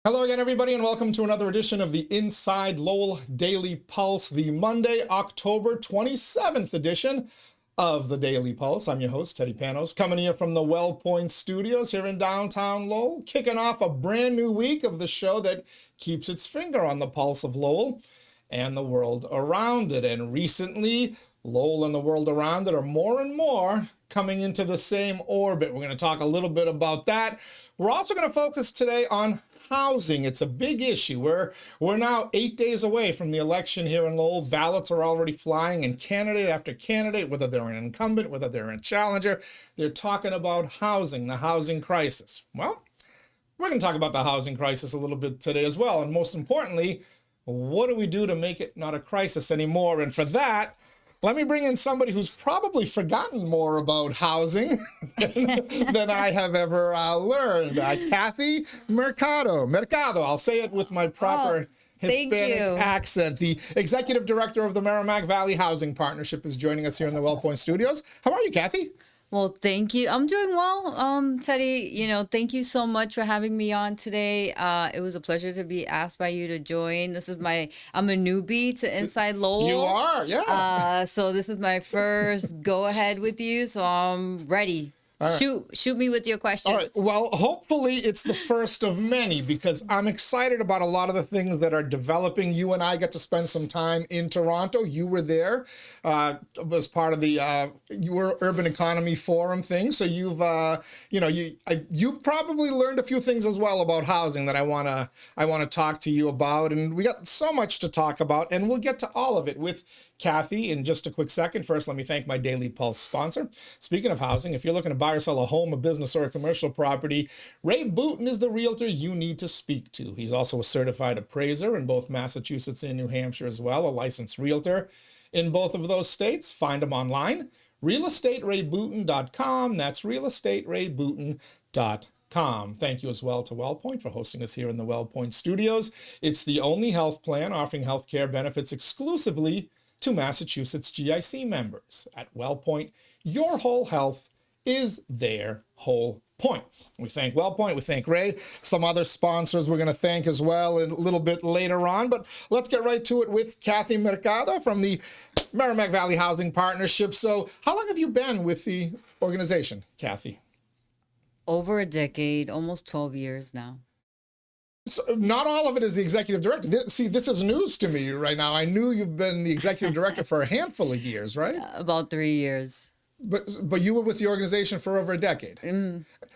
Hello again, everybody, and welcome to another edition of the Inside Lowell Daily Pulse, the Monday, October 27th edition of the Daily Pulse. I'm your host, Teddy Panos, coming here from the WellPoint Studios here in downtown Lowell, kicking off a brand new week of the show that keeps its finger on the pulse of Lowell and the world around it. And recently, Lowell and the world around it are more and more coming into the same orbit. We're going to talk a little bit about that. We're also going to focus today on housing. It's a big issue. We're now 8 days away from the election here in Lowell. Ballots are already flying, and candidate after candidate, whether they're an incumbent, whether they're a challenger, they're talking about housing, the housing crisis. Well, we're going to talk about the housing crisis a little bit today as well. And most importantly, what do we do to make it not a crisis anymore? And for that, let me bring in somebody who's probably forgotten more about housing than I have ever learned. Kathy Mercado. I'll say it with my proper Hispanic accent. The executive director of the Merrimack Valley Housing Partnership is joining us here in the WellPoint Studios. How are you, Kathy? Well, thank you. I'm doing well, Teddy. Thank you so much for having me on today. It was a pleasure to be asked by you to join. I'm a newbie to Inside Lowell. You are, yeah. So this is my first go ahead with you, so I'm ready. Right. Shoot me with your questions. All right. Well, hopefully it's the first of many, because I'm excited about a lot of the things that are developing. You and I got to spend some time in Toronto. You were there as part of the your Urban Economy Forum thing. So you've probably learned a few things as well about housing that I wanna talk to you about. And we got so much to talk about, and we'll get to all of it with Kathy in just a quick second. First, let me thank my Daily Pulse sponsor. Speaking of housing, if you're looking to buy or sell a home, a business, or a commercial property, Ray Booten is the realtor you need to speak to. He's also a certified appraiser in both Massachusetts and New Hampshire as well, a licensed realtor in both of those states. Find him online, realestaterayBooten.com. That's realestaterayBooten.com. Thank you as well to WellPoint for hosting us here in the WellPoint Studios. It's the only health plan offering health care benefits exclusively to Massachusetts GIC members. At WellPoint, your whole health is their whole point. We thank WellPoint, we thank Ray, some other sponsors we're going to thank as well a little bit later on, but let's get right to it with Kathy Mercado from the Merrimack Valley Housing Partnership. So how long have you been with the organization, Kathy? Over a decade, almost 12 years now. So not all of it is the executive director. This is news to me right now. I knew you've been the executive director for a handful of years, right? About 3 years. But you were with the organization for over a decade.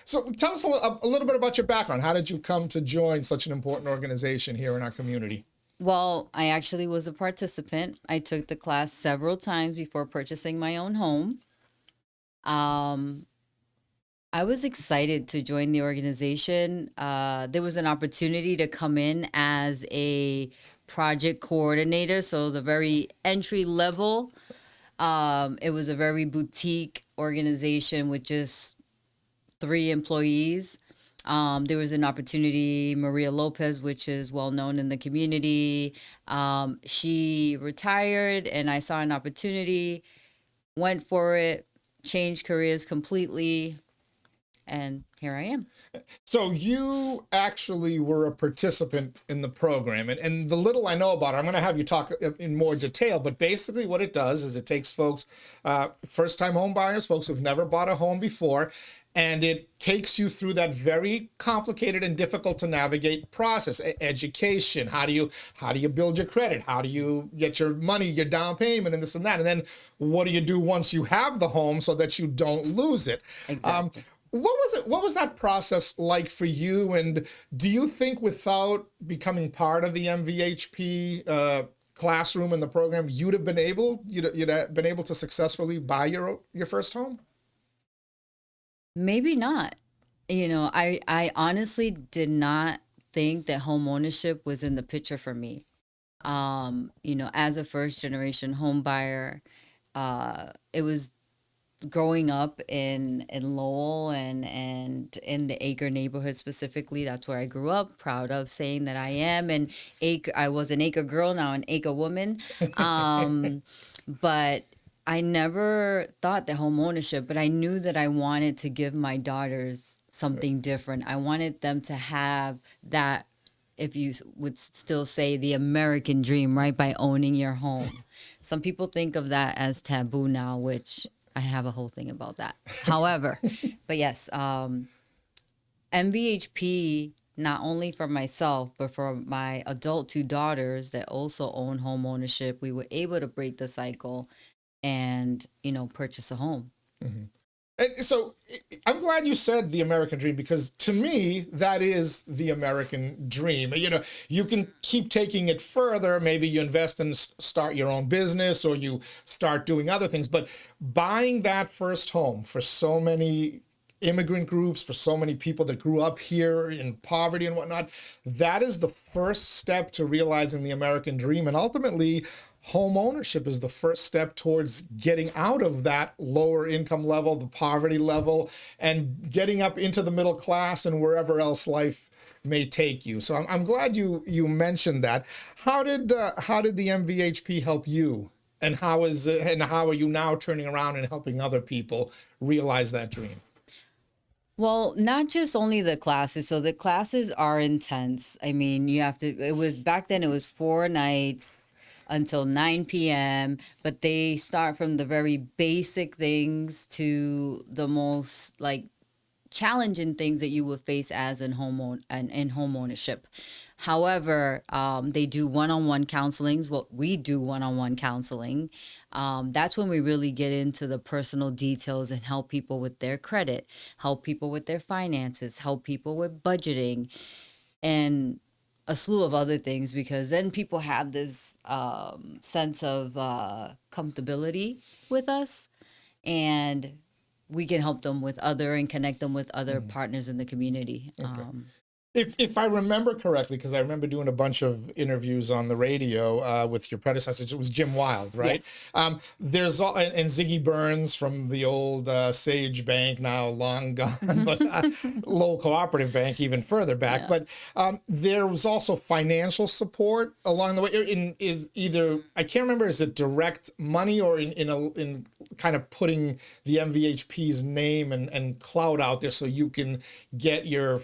So tell us a little bit about your background. How did you come to join such an important organization here in our community? Well, I actually was a participant. I took the class several times before purchasing my own home. I was excited to join the organization. There was an opportunity to come in as a project coordinator, so the very entry level. It was a very boutique organization with just 3 employees. There was an opportunity, Maria Lopez, which is well known in the community. She retired, and I saw an opportunity, went for it, changed careers completely. And here I am. So you actually were a participant in the program. And the little I know about it, I'm going to have you talk in more detail. But basically what it does is it takes folks, first-time home buyers, folks who've never bought a home before, and it takes you through that very complicated and difficult to navigate process. Education, how do you build your credit? How do you get your money, your down payment, and this and that? And then what do you do once you have the home so that you don't lose it? Exactly. What was that process like for you? And do you think without becoming part of the MVHP classroom and the program, you'd have been able to successfully buy your first home? Maybe not. I honestly did not think that home ownership was in the picture for me. As a first generation home buyer, it was growing up in Lowell and in the Acre neighborhood specifically. That's where I grew up, proud of saying that I am an Acre. I was an Acre girl, now an Acre woman. But I never thought that home ownership, but I knew that I wanted to give my daughters something different. I wanted them to have that if you would still say the American dream, right? By owning your home. Some people think of that as taboo now, which I have a whole thing about that. However, but yes, MVHP, not only for myself, but for my adult two daughters that also own home ownership, we were able to break the cycle and, purchase a home. And so I'm glad you said the American dream, because to me, that is the American dream. You can keep taking it further. Maybe you invest and start your own business, or you start doing other things. But buying that first home, for so many immigrant groups, for so many people that grew up here in poverty and whatnot, that is the first step to realizing the American dream. And ultimately, home ownership is the first step towards getting out of that lower income level, the poverty level, and getting up into the middle class and wherever else life may take you. So I'm glad you mentioned that. How did the MVHP help you? And how are you now turning around and helping other people realize that dream? Well, not just only the classes. So the classes are intense. I mean, back then it was 4 nights until 9 p.m., but they start from the very basic things to the most challenging things that you would face as in home ownership. However, they do one-on-one counselings. Well, we do one-on-one counseling. That's when we really get into the personal details and help people with their credit, help people with their finances, help people with budgeting, and a slew of other things, because then people have this sense of comfortability with us, and we can help them with and connect them with other partners in the community. Okay. If I remember correctly, because I remember doing a bunch of interviews on the radio with your predecessors, it was Jim Wild, right? Yes. There's and Ziggy Burns from the old Sage Bank, now long gone, but Lowell Cooperative Bank even further back. Yeah. But there was also financial support along the way. I can't remember, is it direct money or in kind of putting the MVHP's name and clout out there so you can get you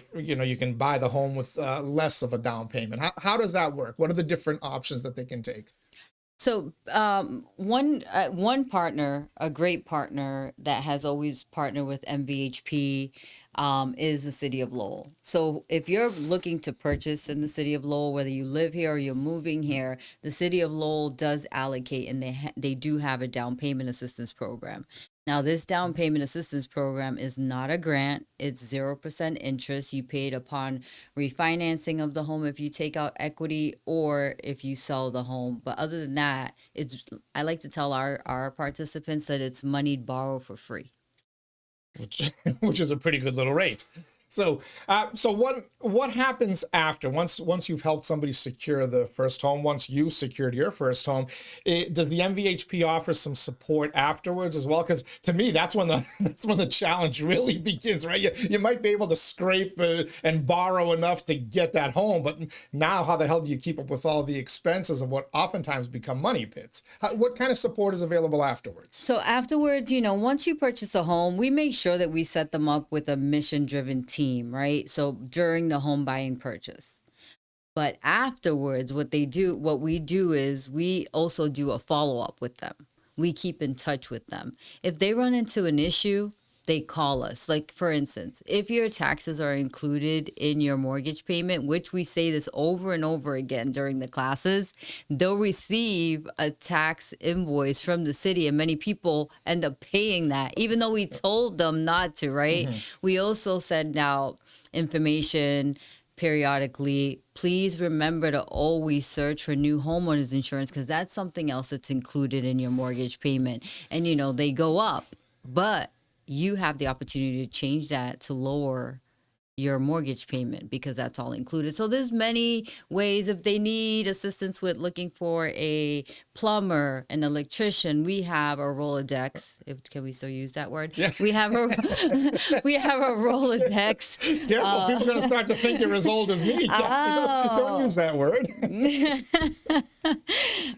can buy the home with less of a down payment? How does that work? What are the different options that they can take? So one partner, a great partner that has always partnered with MVHP, is the city of Lowell. So if you're looking to purchase in the city of Lowell, whether you live here or you're moving here, the city of Lowell does allocate, and they do have a down payment assistance program. Now, this down payment assistance program is not a grant. It's 0% interest. You pay it upon refinancing of the home if you take out equity or if you sell the home. But other than that, I like to tell our participants that it's money borrowed for free. Which is a pretty good little rate. So what happens after once you've helped somebody secure the first home? Once you secured your first home, does the MVHP offer some support afterwards as well? Because to me, that's when the challenge really begins, right? You might be able to scrape and borrow enough to get that home, but now how the hell do you keep up with all the expenses of what oftentimes become money pits? What kind of support is available afterwards? So afterwards, once you purchase a home, we make sure that we set them up with a mission-driven team. Right? So during the home buying purchase. But afterwards, what we do is we also do a follow-up with them. We keep in touch with them. If they run into an issue, they call us. Like, for instance, if your taxes are included in your mortgage payment, which we say this over and over again during the classes, they'll receive a tax invoice from the city, and many people end up paying that, even though we told them not to, right? Mm-hmm. We also send out information periodically. Please remember to always search for new homeowners insurance, because that's something else that's included in your mortgage payment. And, they go up, but you have the opportunity to change that to lower your mortgage payment, because that's all included. So there's many ways. If they need assistance with looking for a plumber, an electrician, we have a Rolodex. Can we still use that word? Yeah. We have a Rolodex. Careful, people are going to start to think you're as old as me. Don't use that word.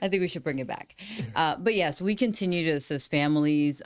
I think we should bring it back. But yes, we continue to assist families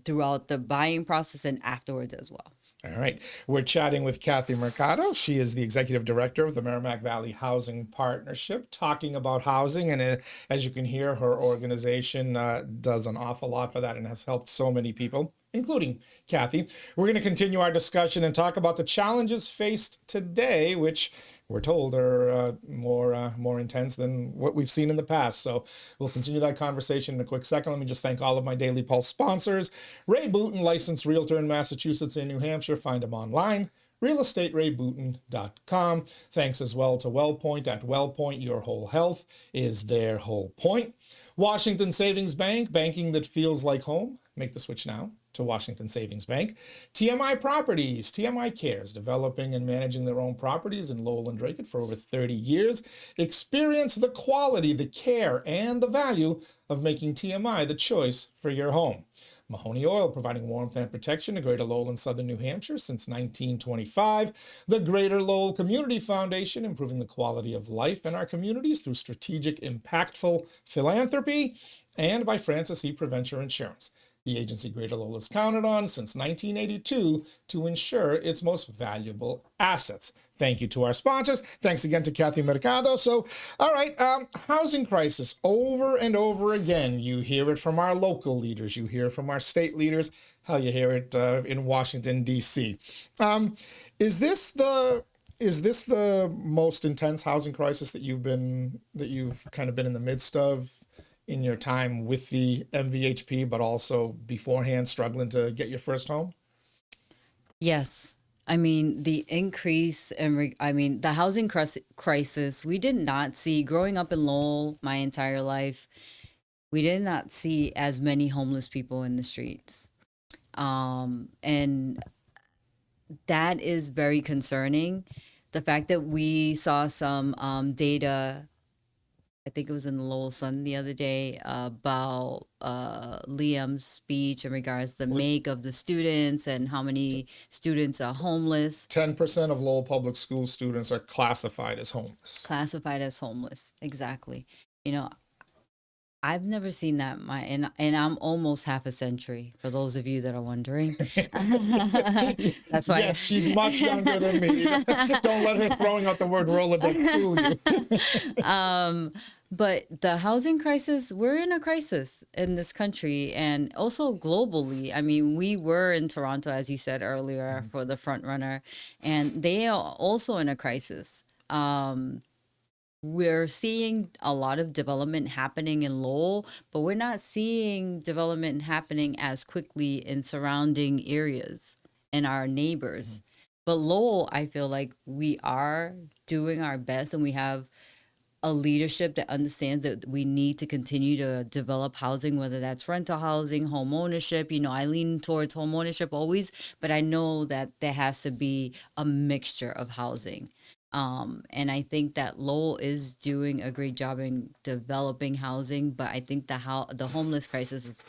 throughout the buying process and afterwards as well. All right. We're chatting with Kathy Mercado. She is the executive director of the Merrimack Valley Housing Partnership, talking about housing. And as you can hear, her organization does an awful lot for that and has helped so many people, including Kathy. We're going to continue our discussion and talk about the challenges faced today, which we're told are more intense than what we've seen in the past. So we'll continue that conversation in a quick second. Let me just thank all of my Daily Pulse sponsors. Ray Booten, licensed realtor in Massachusetts and New Hampshire. Find him online, realestaterayBooten.com. Thanks as well to WellPoint at WellPoint. Your whole health is their whole point. Washington Savings Bank, banking that feels like home. Make the switch now to Washington Savings Bank. TMI Properties, TMI Cares, developing and managing their own properties in Lowell and Drake for over 30 years. Experience the quality, the care, and the value of making TMI the choice for your home. Mahoney Oil, providing warmth and protection to Greater Lowell and Southern New Hampshire since 1925. The Greater Lowell Community Foundation, improving the quality of life in our communities through strategic, impactful philanthropy. And by Francis E. Preventure Insurance, the agency Greater Lowell has counted on since 1982 to ensure its most valuable assets. Thank you to our sponsors. Thanks again to Kathy Mercado. So, all right, housing crisis over and over again. You hear it from our local leaders. You hear it from our state leaders. Hell, you hear it in Washington, D.C. Is this the most intense housing crisis that you've kind of been in the midst of in your time with the MVHP, but also beforehand struggling to get your first home? Yes. I mean, the increase in, the housing crisis, we did not see growing up in Lowell my entire life. We did not see as many homeless people in the streets. And that is very concerning. The fact that we saw some data, I think it was in the Lowell Sun the other day, about Liam's speech in regards to the make of the students and how many students are homeless. 10% of Lowell Public School students are classified as homeless. Classified as homeless, exactly. You know, I've never seen that. And I'm almost half a century, for those of you that are wondering. That's why. Yes, she's much younger than me. Don't let her throwing out the word Rolodex fool you. But the housing crisis, we're in a crisis in this country and also globally. I mean, we were in Toronto, as you said earlier, for the Frontrunner, and they are also in a crisis. We're seeing a lot of development happening in Lowell, but we're not seeing development happening as quickly in surrounding areas and our neighbors. But Lowell, I feel like we are doing our best, and we have a leadership that understands that we need to continue to develop housing, whether that's rental housing, home ownership. You know, I lean towards home ownership always, but I know that there has to be a mixture of housing. And I think that Lowell is doing a great job in developing housing, but I think the homeless crisis is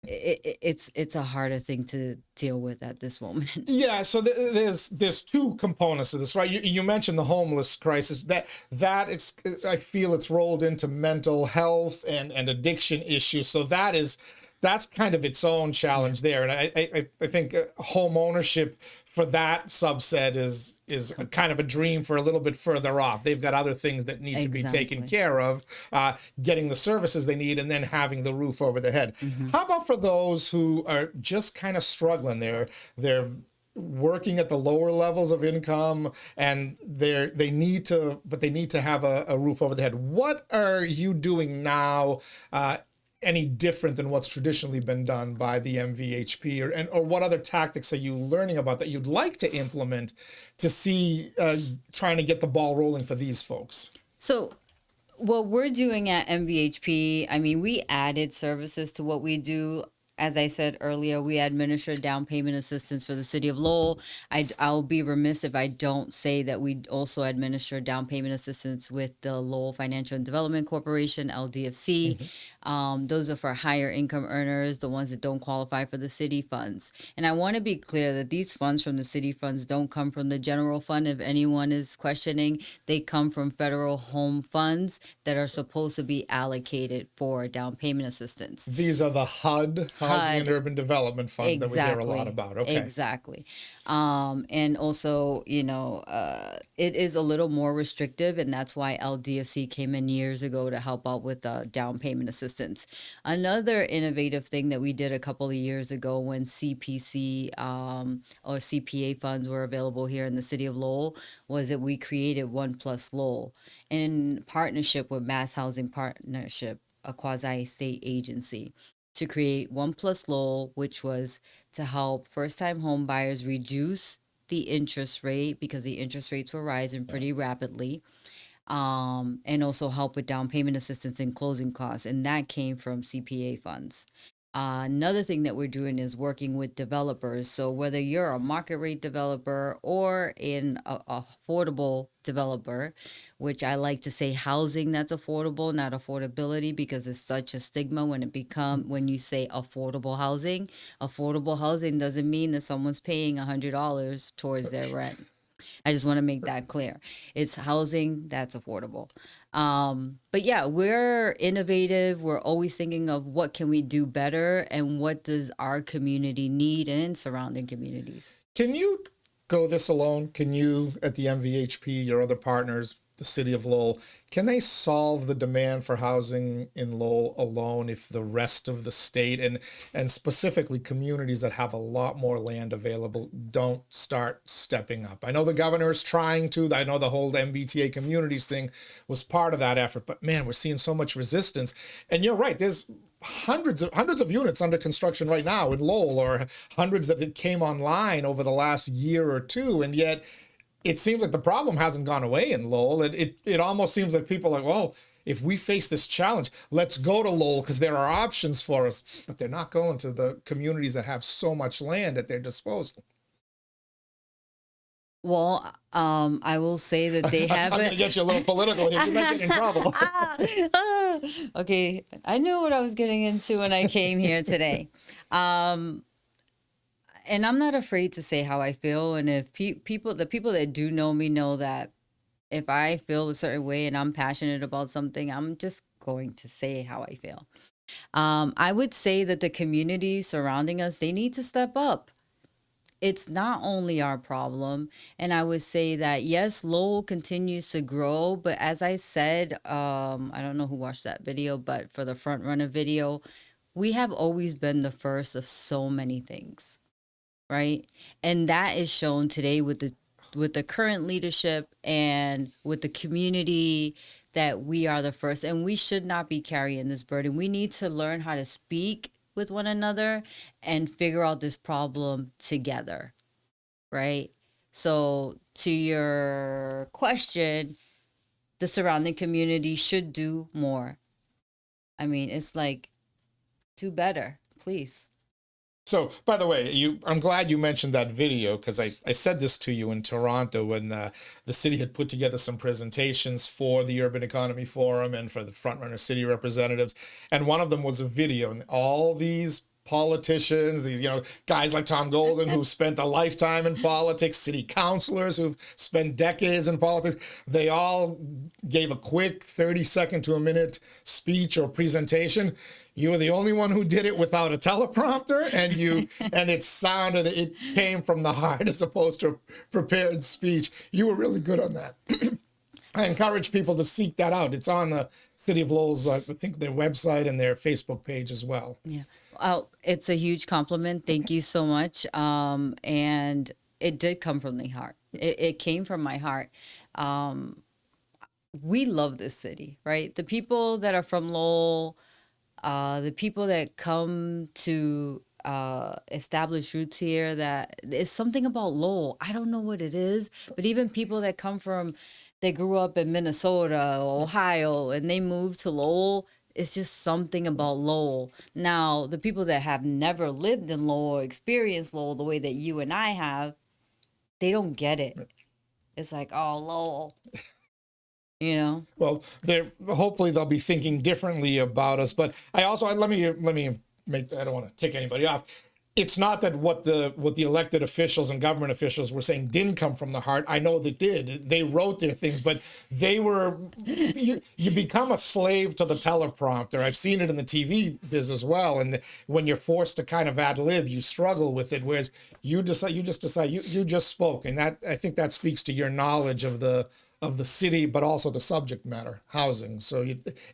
it's a harder thing to deal with at this moment. Yeah, so there's two components to this, right? You mentioned the homeless crisis. I feel it's rolled into mental health and addiction issues. So that's kind of its own challenge there. And I think home ownership for that subset is kind of a dream for a little bit further off. They've got other things that need to be taken care of, getting the services they need, and then having the roof over their head. How about for those who are just kind of struggling? They're working at the lower levels of income, and they need to have a roof over their head. What are you doing now? Any different than what's traditionally been done by the MVHP, or what other tactics are you learning about that you'd like to implement to see trying to get the ball rolling for these folks? So what we're doing at MVHP, I mean, we added services to what we do. As I said earlier, we administer down payment assistance for the city of Lowell. I'll be remiss if I don't say that we also administer down payment assistance with the Lowell Financial and Development Corporation, LDFC. Those are for higher income earners, the ones that don't qualify for the city funds. And I want to be clear that these funds from the city funds don't come from the general fund. If anyone is questioning, they come from federal home funds that are supposed to be allocated for down payment assistance. These are the HUD, Housing and HUD. Urban Development funds that we hear a lot about. Okay. Exactly. And also, it is a little more restrictive, and that's why LDFC came in years ago to help out with down payment assistance. Another innovative thing that we did a couple of years ago when CPC or CPA funds were available here in the city of Lowell was that we created One Plus Lowell in partnership with Mass Housing Partnership, a quasi-state agency, to create One Plus Lowell, which was to help first-time home buyers reduce the interest rate because the interest rates were rising pretty rapidly, and also help with down payment assistance and closing costs, and that came from CPA funds. Another thing that we're doing is working with developers. So whether you're a market rate developer or an affordable developer, which I like to say housing that's affordable, not affordability, because it's such a stigma when you say affordable housing. Affordable housing doesn't mean that someone's paying $100 towards their rent. I just want to make that clear. It's housing that's affordable. But yeah, we're innovative. We're always thinking of what can we do better and what does our community need and surrounding communities. Can you go this alone? Can you, at the MVHP, your other partners, the city of Lowell, can they solve the demand for housing in Lowell alone if the rest of the state and specifically communities that have a lot more land available don't start stepping up? I know the governor is trying to. I know the whole MBTA communities thing was part of that effort, but man, we're seeing so much resistance. And you're right, there's hundreds of units under construction right now in Lowell, or hundreds that came online over the last year or two, and yet it seems like the problem hasn't gone away in Lowell. It almost seems like people are like, well, if we face this challenge, let's go to Lowell because there are options for us. But they're not going to the communities that have so much land at their disposal. Well, I will say that they haven't. I'm going to get you a little political here. You might get in trouble. Okay, I knew what I was getting into when I came here today. And I'm not afraid to say how I feel. And if the people that do know me know that if I feel a certain way and I'm passionate about something, I'm just going to say how I feel. I would say that the community surrounding us, they need to step up. It's not only our problem. And I would say that, yes, Lowell continues to grow. But as I said, I don't know who watched that video, but for the Frontrunner video, we have always been the first of so many things. Right. And that is shown today with the current leadership and with the community, that we are the first, and we should not be carrying this burden. We need to learn how to speak with one another and figure out this problem together. Right. So to your question, the surrounding community should do more. I mean, it's like, do better, please. So, by the way, I'm glad you mentioned that video, because I said this to you in Toronto when the city had put together some presentations for the Urban Economy Forum and for the Frontrunner city representatives. And one of them was a video, and all these politicians, these guys like Tom Golden who've spent a lifetime in politics, city councilors who've spent decades in politics, they all gave a quick 30-second to a minute speech or presentation. You were the only one who did it without a teleprompter, and it came from the heart as opposed to a prepared speech. You were really good on that. I encourage people to seek that out. It's on the City of Lowell's, I think, their website and their Facebook page as well. Yeah. Oh, it's a huge compliment. Thank you so much. And it did come from the heart. It came from my heart. We love this city, right? The people that are from Lowell, the people that come to establish roots here, that it's something about Lowell. I don't know what it is, but even people that they grew up in Minnesota or Ohio and they moved to Lowell, it's just something about Lowell. Now, the people that have never lived in Lowell or experienced Lowell the way that you and I have, they don't get it. It's like, oh, Lowell. Well, hopefully they'll be thinking differently about us. But let me make, I don't want to tick anybody off. it's not that what the elected officials and government officials were saying didn't come from the heart. I know they did. They wrote their things, but they were, you become a slave to the teleprompter. I've seen it in the TV biz as well. And when you're forced to kind of ad lib, you struggle with it. Whereas you just spoke. And that, I think that speaks to your knowledge of the city, but also the subject matter, housing. So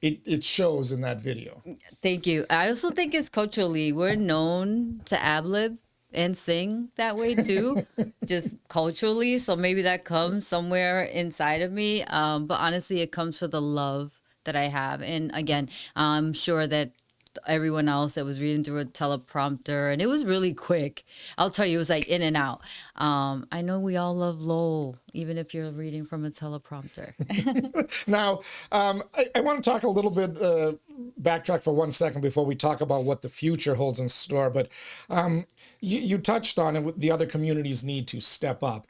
it shows in that video. Thank you. I also think it's culturally, we're known to ad-lib and sing that way too, just culturally. So maybe that comes somewhere inside of me. But honestly, it comes from the love that I have. And again, I'm sure that everyone else that was reading through a teleprompter, and it was really quick. I'll tell you, it was like in and out. I know we all love Lowell, even if you're reading from a teleprompter. Now, I want to talk a little bit, backtrack for 1 second before we talk about what the future holds in store. But you touched on it, the other communities need to step up.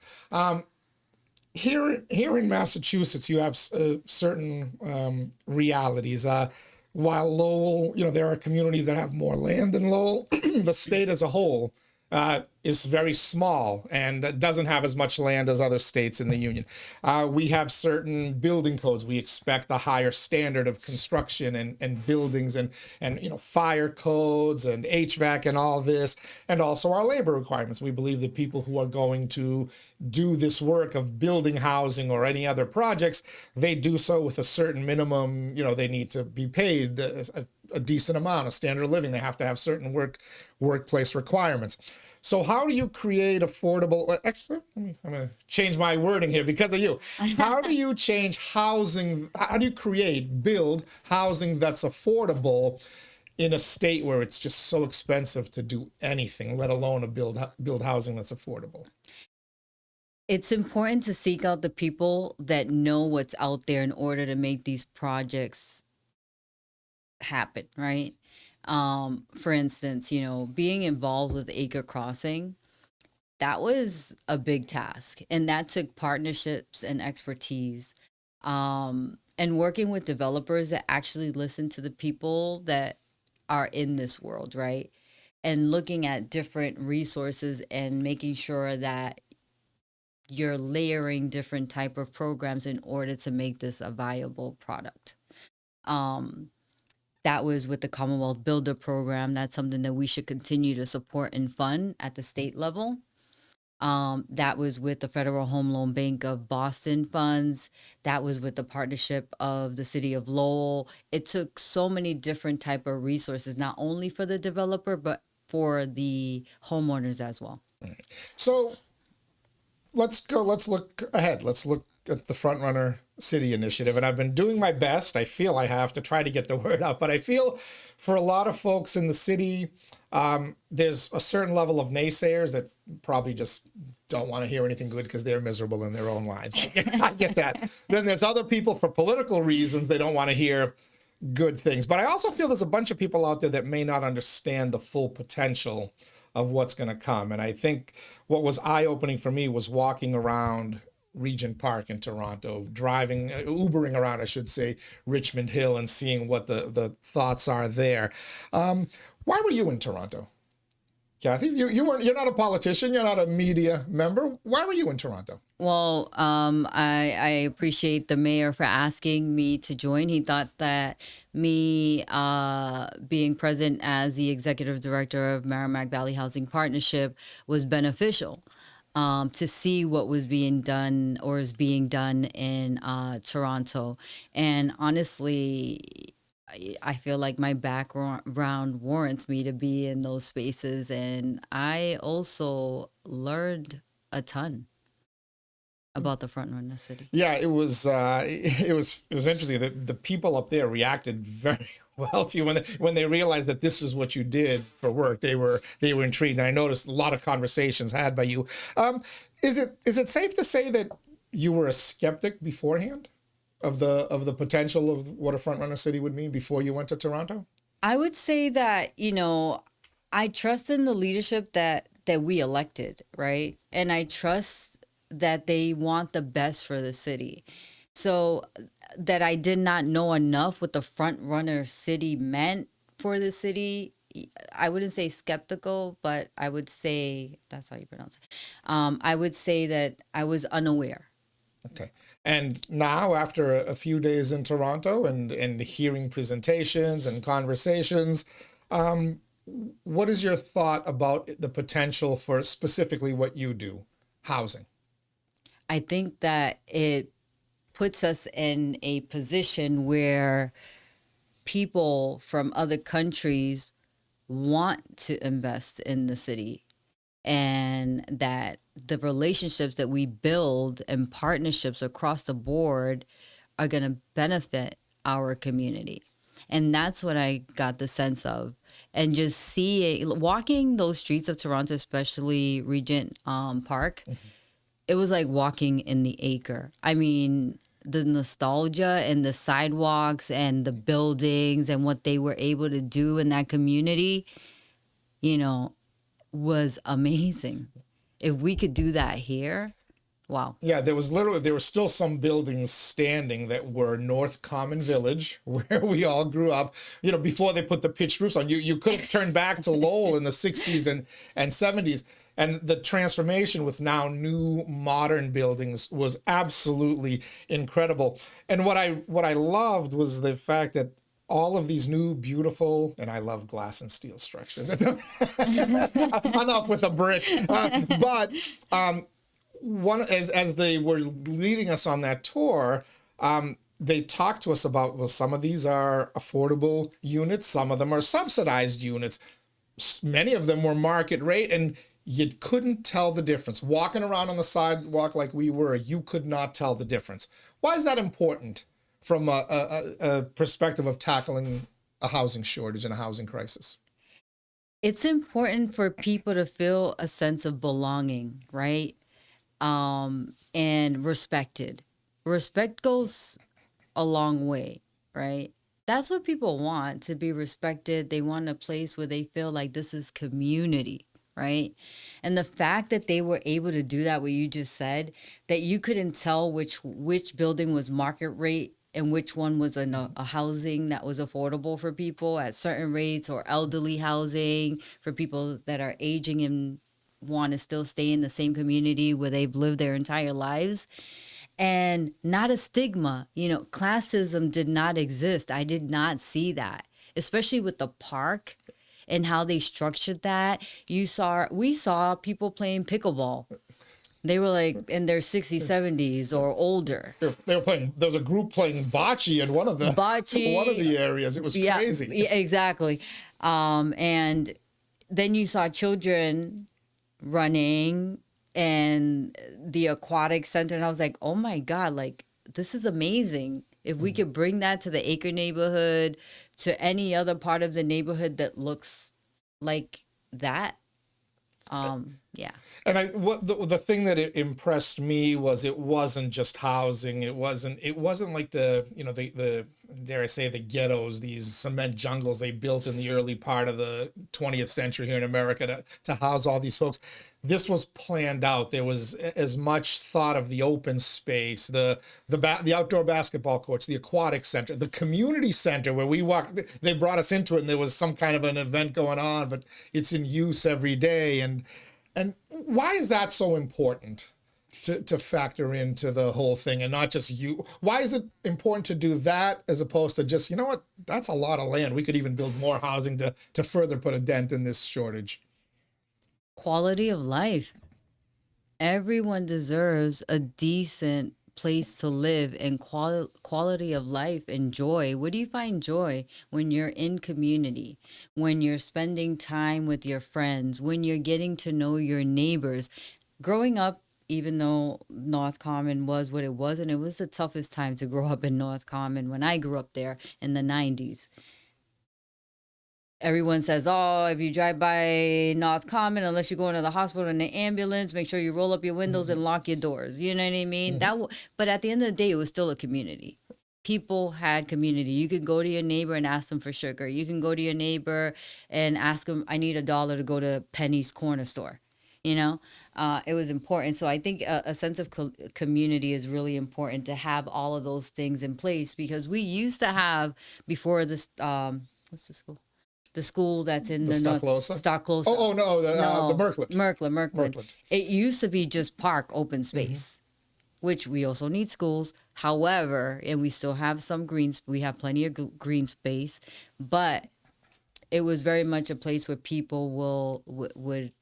Here in Massachusetts, you have certain realities. While Lowell, there are communities that have more land than Lowell, the state as a whole is very small and doesn't have as much land as other states in the union. We have certain building codes. We expect a higher standard of construction and buildings and fire codes and HVAC and all this, and also our labor requirements. We believe that people who are going to do this work of building housing or any other projects, they do so with a certain minimum, they need to be paid a decent amount, a standard of living. They have to have certain workplace requirements. So how do you create affordable, actually, I'm going to change my wording here because of you. How do you change housing? How do you build housing that's affordable in a state where it's just so expensive to do anything, let alone build housing that's affordable? It's important to seek out the people that know what's out there in order to make these projects happen, right? For instance, being involved with Acre Crossing, that was a big task, and that took partnerships and expertise, and working with developers that actually listen to the people that are in this world, right? And looking at different resources and making sure that you're layering different type of programs in order to make this a viable product. That was with the Commonwealth Builder Program. That's something that we should continue to support and fund at the state level. That was with the Federal Home Loan Bank of Boston funds. That was with the partnership of the city of Lowell. It took so many different type of resources, not only for the developer, but for the homeowners as well. Right. So let's look ahead. Let's look at the Frontrunner City Initiative. And I've been doing my best, I feel I have, to try to get the word out. But I feel for a lot of folks in the city, there's a certain level of naysayers that probably just don't want to hear anything good because they're miserable in their own lives. I get that. Then there's other people, for political reasons, they don't want to hear good things. But I also feel there's a bunch of people out there that may not understand the full potential of what's going to come. And I think what was eye-opening for me was walking around Regent Park in Toronto, Ubering around, I should say, Richmond Hill, and seeing what the thoughts are there. Why were you in Toronto? Kathy, you're not a politician, you're not a media member. Why were you in Toronto? Well, I appreciate the mayor for asking me to join. He thought that me being present as the executive director of Merrimack Valley Housing Partnership was beneficial. To see what was being done or is being done in Toronto. And honestly, I feel like my background warrants me to be in those spaces. And I also learned a ton about the Frontrunner City. Yeah, it was interesting that the people up there reacted very well to you when they realized that this is what you did for work. They were intrigued, and I noticed a lot of conversations had by you. Is it safe to say that you were a skeptic beforehand of the potential of what a Frontrunner City would mean before you went to Toronto? I would say that I trust in the leadership that we elected, right? And I trust that they want the best for the city. So that I did not know enough what the Frontrunner City meant for the city, I wouldn't say skeptical, but I would say that's how you pronounce it. I would say that I was unaware. Okay. And now, after a few days in Toronto and hearing presentations and conversations, what is your thought about the potential for specifically what you do, housing? I think that it puts us in a position where people from other countries want to invest in the city, and that the relationships that we build and partnerships across the board are going to benefit our community. And that's what I got the sense of. And just walking those streets of Toronto, especially Regent Park, it was like walking in the acre. I mean, the nostalgia and the sidewalks and the buildings and what they were able to do in that community, you know, was amazing. If we could do that here, wow. Yeah, there were still some buildings standing that were North Common Village, where we all grew up, before they put the pitched roofs on. You could have turned back to Lowell in the 60s and 70s. And the transformation with now new modern buildings was absolutely incredible. And what I loved was the fact that all of these new beautiful, and I love glass and steel structures. Enough with a brick. But one as they were leading us on that tour, they talked to us about, well, some of these are affordable units, some of them are subsidized units, many of them were market rate, and you couldn't tell the difference. Walking around on the sidewalk like we were, you could not tell the difference. Why is that important from a perspective of tackling a housing shortage and a housing crisis? It's important for people to feel a sense of belonging, right? And respected. Respect goes a long way, right? That's what people want, to be respected. They want a place where they feel like this is community, right? And the fact that they were able to do that, what you just said, that you couldn't tell which building was market rate and which one was a housing that was affordable for people at certain rates, or elderly housing for people that are aging and want to still stay in the same community where they've lived their entire lives. And not a stigma, classism did not exist. I did not see that, especially with the park and how they structured that. We saw people playing pickleball. They were like in their 60s, 70s or older. They were playing. There was a group playing bocce in one of the areas. It was crazy. Yeah, exactly. And then you saw children running and the aquatic center, and I was like, oh my God, like, this is amazing. If we could bring that to the Acre neighborhood, to any other part of the neighborhood that looks like that. Yeah. And the thing that it impressed me was it wasn't just housing. It wasn't like the dare I say, the ghettos, these cement jungles they built in the early part of the 20th century here in America to house all these folks. This was planned out. There was as much thought of the open space, the outdoor basketball courts, the aquatic center, the community center where we walked. They brought us into it, and there was some kind of an event going on, but it's in use every day. And why is that so important to factor into the whole thing, and not just you? Why is it important to do that as opposed to just, that's a lot of land. We could even build more housing to further put a dent in this shortage. Quality of life. Everyone deserves a decent place to live, and quality of life and joy. Where do you find joy? When you're in community, when you're spending time with your friends, when you're getting to know your neighbors. Growing up, even though North Common was what it was, and it was the toughest time to grow up in North Common when I grew up there in the 90s. Everyone says, oh, if you drive by North Common, unless you're going to the hospital in the ambulance, make sure you roll up your windows and lock your doors. You know what I mean? But at the end of the day, it was still a community. People had community. You could go to your neighbor and ask them for sugar. You can go to your neighbor and ask them, I need $1 to go to Penny's corner store. It was important. So I think a sense of community is really important, to have all of those things in place, because we used to have, before this, what's the school? The school that's in The the north. Stocklosha? Stocklosha. Oh, no, the Merklet. Merklet. Merklet. It used to be just park open space, which we also need schools. However, and we still have some we have plenty of green space, but it was very much a place where people would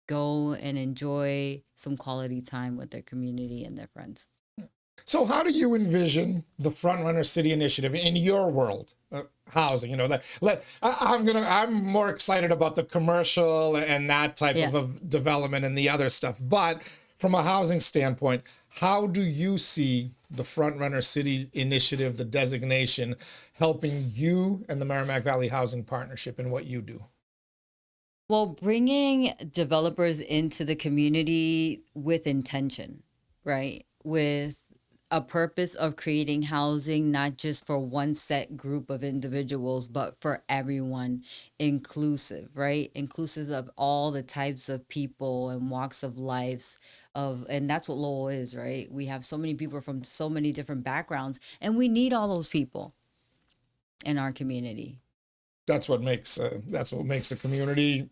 go and enjoy some quality time with their community and their friends. So how do you envision the Frontrunner City Initiative in your world? Housing, I'm more excited about the commercial and that type of development and the other stuff. But from a housing standpoint, how do you see the Frontrunner City Initiative, the designation, helping you and the Merrimack Valley Housing Partnership in what you do? Well, bringing developers into the community with intention, right? With a purpose of creating housing, not just for one set group of individuals, but for everyone, inclusive, right? Inclusive of all the types of people and walks of lives and that's what Lowell is, right? We have so many people from so many different backgrounds, and we need all those people in our community. That's what makes a community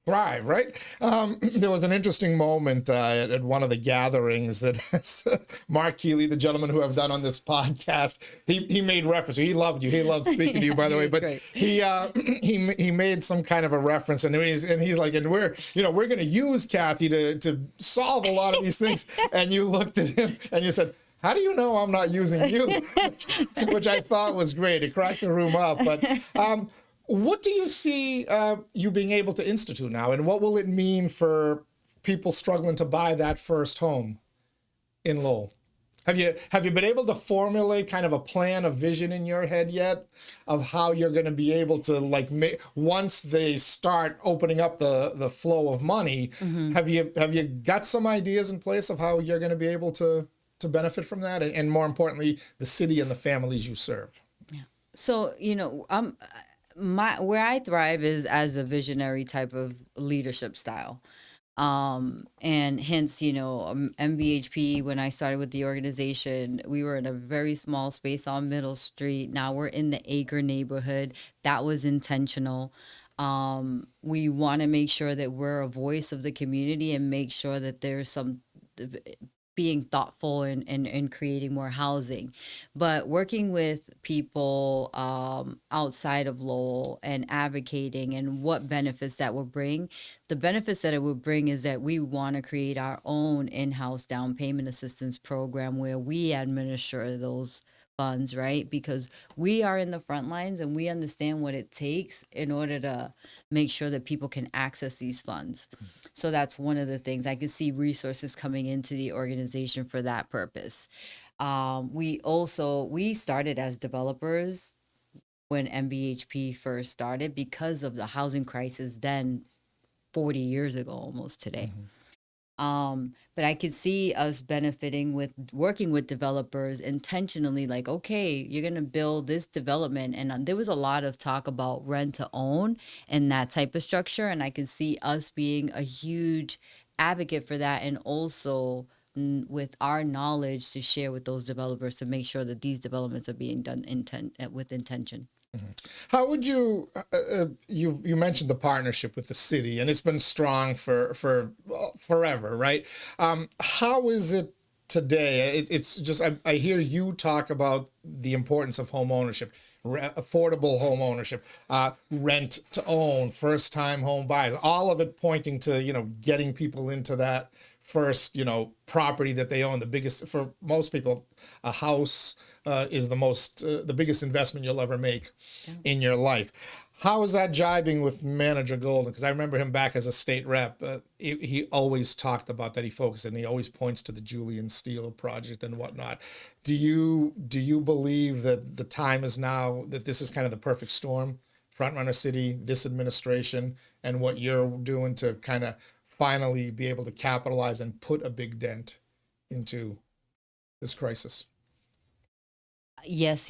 thrive, right? There was an interesting moment at one of the gatherings that Mark Keeley, the gentleman who I've done on this podcast, he made reference. He loved you. He loved speaking to you, by the way. But great. he made some kind of a reference, and he's like, and we're going to use Kathy to solve a lot of these things. And you looked at him and you said, "How do you know I'm not using you?" which I thought was great. It cracked the room up. But what do you see you being able to institute now, and what will it mean for people struggling to buy that first home in Lowell? Have you been able to formulate kind of a plan, a vision in your head yet of how you're going to be able to once they start opening up the flow of money? Have you got some ideas in place of how you're going to be able to benefit from that, and more importantly, the city and the families you serve? Yeah. So where I thrive is as a visionary type of leadership style. And hence, MVHP, when I started with the organization, we were in a very small space on Middle Street. Now we're in the Acre neighborhood. That was intentional. We want to make sure that we're a voice of the community and make sure that there's some being thoughtful and creating more housing, but working with people outside of Lowell and advocating and what benefits that will bring. The benefits that it will bring is that we want to create our own in-house down payment assistance program where we administer those funds, right? Because we are in the front lines and we understand what it takes in order to make sure that people can access these funds. So that's one of the things. I can see resources coming into the organization for that purpose. We started as developers when MVHP first started because of the housing crisis then 40 years ago, almost today. But I could see us benefiting with working with developers intentionally, like, okay, you're going to build this development. And there was a lot of talk about rent to own and that type of structure. And I can see us being a huge advocate for that. And also with our knowledge to share with those developers to make sure that these developments are being done with intention. How would you mentioned the partnership with the city, and it's been strong for forever, right? How is it today? It's just I hear you talk about the importance of home ownership, affordable home ownership, rent to own, first time home buyers, all of it pointing to getting people into that first property that they own. The biggest, for most people, a house is the biggest investment you'll ever make in your life. How is that jibing with Manager Golden? Because I remember him back as a state rep. He always talked about that. He focused and he always points to the Julian Steel project and whatnot. Do you believe that the time is now, that this is kind of the perfect storm? Frontrunner City, this administration, and what you're doing to kind of finally be able to capitalize and put a big dent into this crisis? Yes.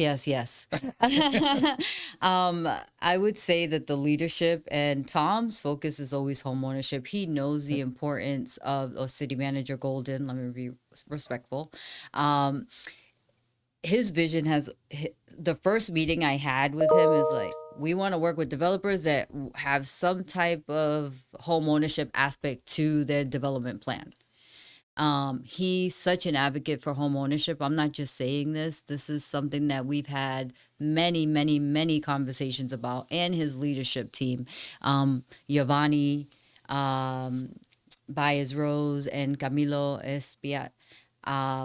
I would say that the leadership and Tom's focus is always home ownership. He knows the importance of City Manager Golden. Let me be respectful. his vision has, the first meeting I had with him is like, we want to work with developers that have some type of home ownership aspect to their development plan. He's such an advocate for home ownership. I'm not just saying this. This is something that we've had many, many, many conversations about, and his leadership team. Giovanni, Baez Rose, and Camilo Espiat.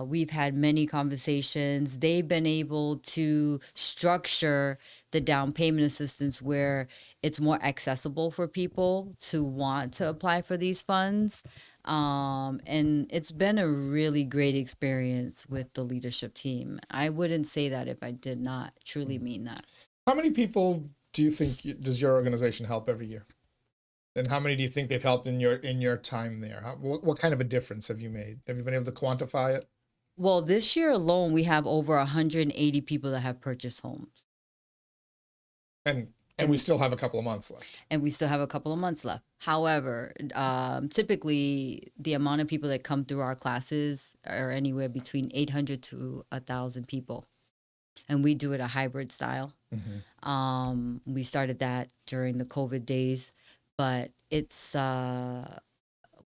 We've had many conversations. They've been able to structure the down payment assistance where it's more accessible for people to want to apply for these funds. And it's been a really great experience with the leadership team. I wouldn't say that if I did not truly mean that. How many people do you think does your organization help every year? And how many do you think they've helped in your time there? What kind of a difference have you made? Have you been able to quantify it? Well, this year alone, we have over 180 people that have purchased homes. And we still have a couple of months left. And we still have a couple of months left. However, typically the amount of people that come through our classes are anywhere between 800 to 1,000 people. And we do it a hybrid style. We started that during the COVID days, but it's,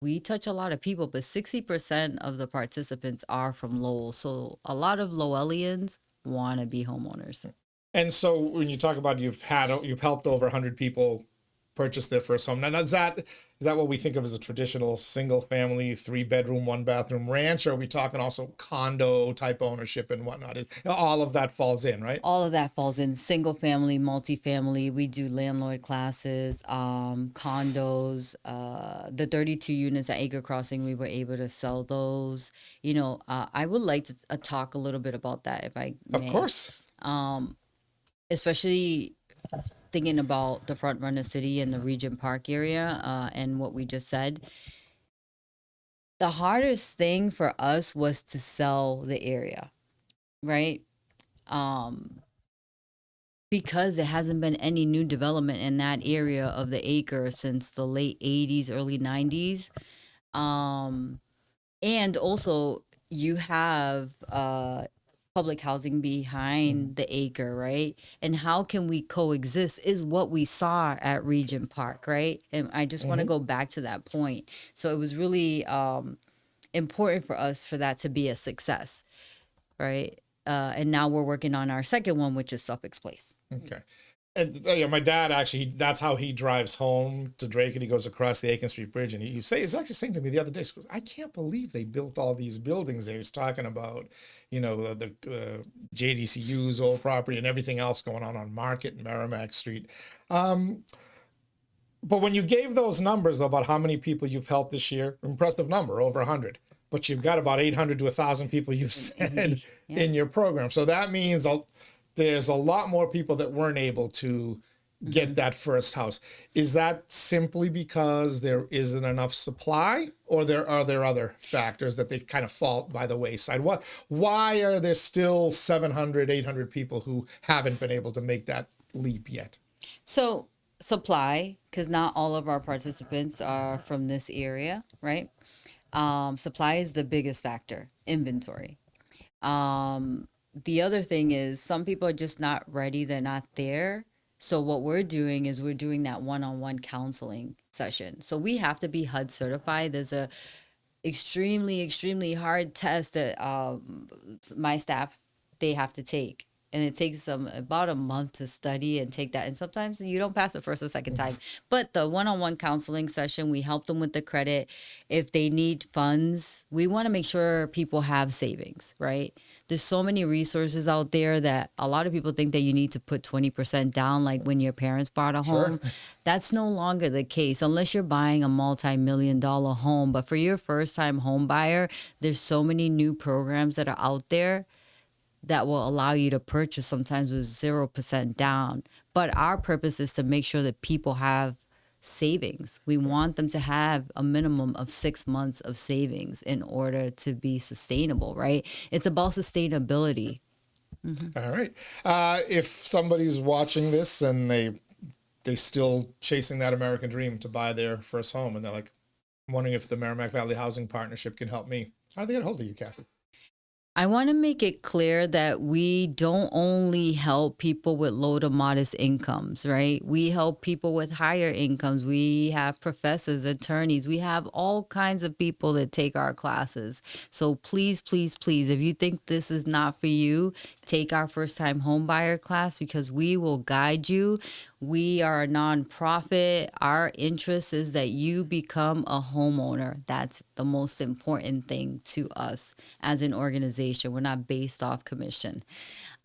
we touch a lot of people, but 60% of the participants are from Lowell. So a lot of Lowellians want to be homeowners. And so when you talk about you've helped over 100 people purchase their first home. Now, is that what we think of as a traditional single family, 3-bedroom, 1-bathroom ranch? Or are we talking also condo type ownership and whatnot? All of that falls in, right? All of that falls in single family, multifamily. We do landlord classes, condos, the 32 units at Acre Crossing. We were able to sell those. You know, I would like to talk a little bit about that if I may. Of course. Especially thinking about the Frontrunner City and the Regent Park area, and what we just said. The hardest thing for us was to sell the area, right? Because there hasn't been any new development in that area of the acre since the late 80s, early 90s. And also you have public housing behind the acre, right? And how can we coexist is what we saw at Regent Park, right? And I just want to go back to that point. So it was really important for us for that to be a success, right? And now we're working on our second one, which is Suffolk's Place. Okay. And yeah, my dad actually, that's how he drives home to Drake, and he goes across the Aiken Street Bridge. And he's actually saying to me the other day, he goes, I can't believe they built all these buildings there. He was talking about, you know, the JDCU's old property and everything else going on Market and Merrimack Street. But when you gave those numbers about how many people you've helped this year, impressive number, over 100. But you've got about 800 to 1,000 people you've said in your program. So that means there's a lot more people that weren't able to get that first house. Is that simply because there isn't enough supply, or are there other factors that they kind of fall by the wayside? Why are there still 700, 800 people who haven't been able to make that leap yet? So supply, because not all of our participants are from this area, right? Supply is the biggest factor. Inventory. The other thing is some people are just not ready. They're not there. So what we're doing is we're doing that one-on-one counseling session. So we have to be HUD certified. There's a extremely, extremely hard test that my staff, they have to take. And it takes them about a month to study and take that. And sometimes you don't pass the first or second time. But the one-on-one counseling session, we help them with the credit. If they need funds, we want to make sure people have savings, right? There's so many resources out there that a lot of people think that you need to put 20% down, like when your parents bought a home. Sure. That's no longer the case unless you're buying a multi-million-dollar home. But for your first-time home buyer, there's so many new programs that are out there that will allow you to purchase sometimes with 0% down. But our purpose is to make sure that people have savings. We want them to have a minimum of 6 months of savings in order to be sustainable, right? It's about sustainability. Mm-hmm. All right. If somebody's watching this and they still chasing that American dream to buy their first home, and they're like, I'm wondering if the Merrimack Valley Housing Partnership can help me, how do they get a hold of you, Kathy? I want to make it clear that we don't only help people with low to modest incomes, right? We help people with higher incomes. We have professors, attorneys. We have all kinds of people that take our classes. So please, please, please, if you think this is not for you, take our first time home buyer class because we will guide you. We are a nonprofit. Our interest is that you become a homeowner. That's the most important thing to us as an organization. We're not based off commission.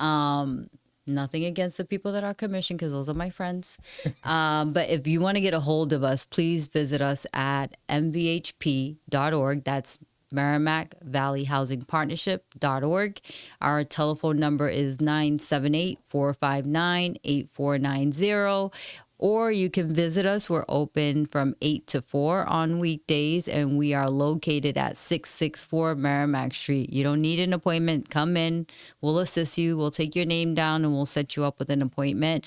Nothing against the people that are commissioned because those are my friends. But if you want to get a hold of us, please visit us at mvhp.org. That's Merrimack Valley Housing Partnership.org. Our telephone number is 978-459-8490. Or you can visit us. We're open from 8 to 4 on weekdays, and we are located at 664 Merrimack Street. You don't need an appointment. Come in. We'll assist you. We'll take your name down, and we'll set you up with an appointment.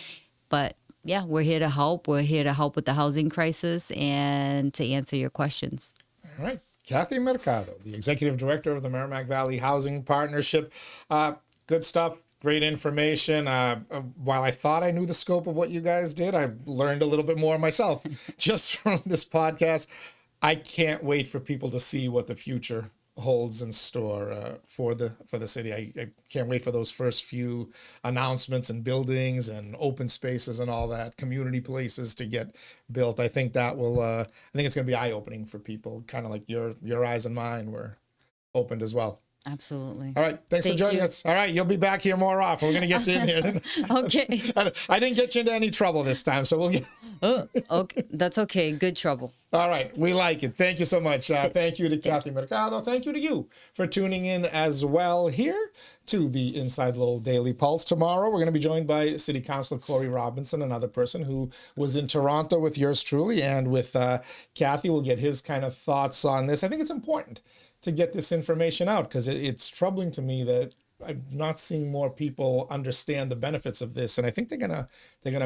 But, yeah, we're here to help. We're here to help with the housing crisis and to answer your questions. All right. Kathy Mercado, the Executive Director of the Merrimack Valley Housing Partnership. Good stuff. Great information. While I thought I knew the scope of what you guys did, I learned a little bit more myself just from this podcast. I can't wait for people to see what the future holds in store for the city. I can't wait for those first few announcements and buildings and open spaces and all that, community places to get built. I think that will. I think it's going to be eye-opening for people, kind of like your eyes and mine were opened as well. Absolutely. All right. Thanks for joining us. All right. You'll be back here more often. We're going to get you in here. Okay. I didn't get you into any trouble this time, so we'll get. Okay. That's okay. Good trouble. All right. We like it. Thank you so much. Thank you to Kathy Mercado. Thank you to you for tuning in as well here to the Inside Lowell Daily Pulse. Tomorrow, we're going to be joined by City Councilor Corey Robinson, another person who was in Toronto with yours truly, and with Kathy. We'll get his kind of thoughts on this. I think it's important to get this information out because it's troubling to me that I'm not seeing more people understand the benefits of this, and I think they're gonna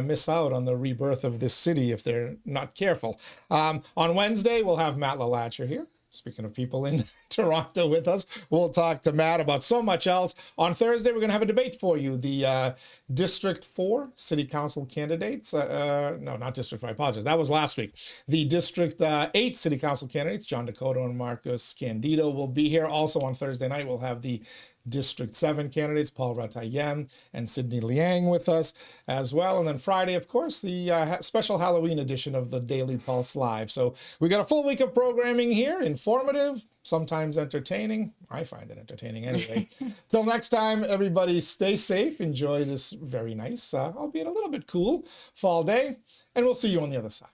miss out on the rebirth of this city if they're not careful. On Wednesday, we'll have Matt LaLatcher here. Speaking of people in Toronto with us, we'll talk to Matt about so much else. On Thursday, we're going to have a debate for you. The District 4 City Council candidates. No, not District 4. I apologize. That was last week. The District 8 City Council candidates, John Dakota and Marcus Candido, will be here. Also on Thursday night, we'll have the District 7 candidates, Paul Ratayem and Sidney Liang with us as well. And then Friday, of course, the special Halloween edition of the Daily Pulse Live. So we got a full week of programming here, informative, sometimes entertaining. I find it entertaining anyway. Till next time, everybody stay safe. Enjoy this very nice, albeit a little bit cool, fall day. And we'll see you on the other side.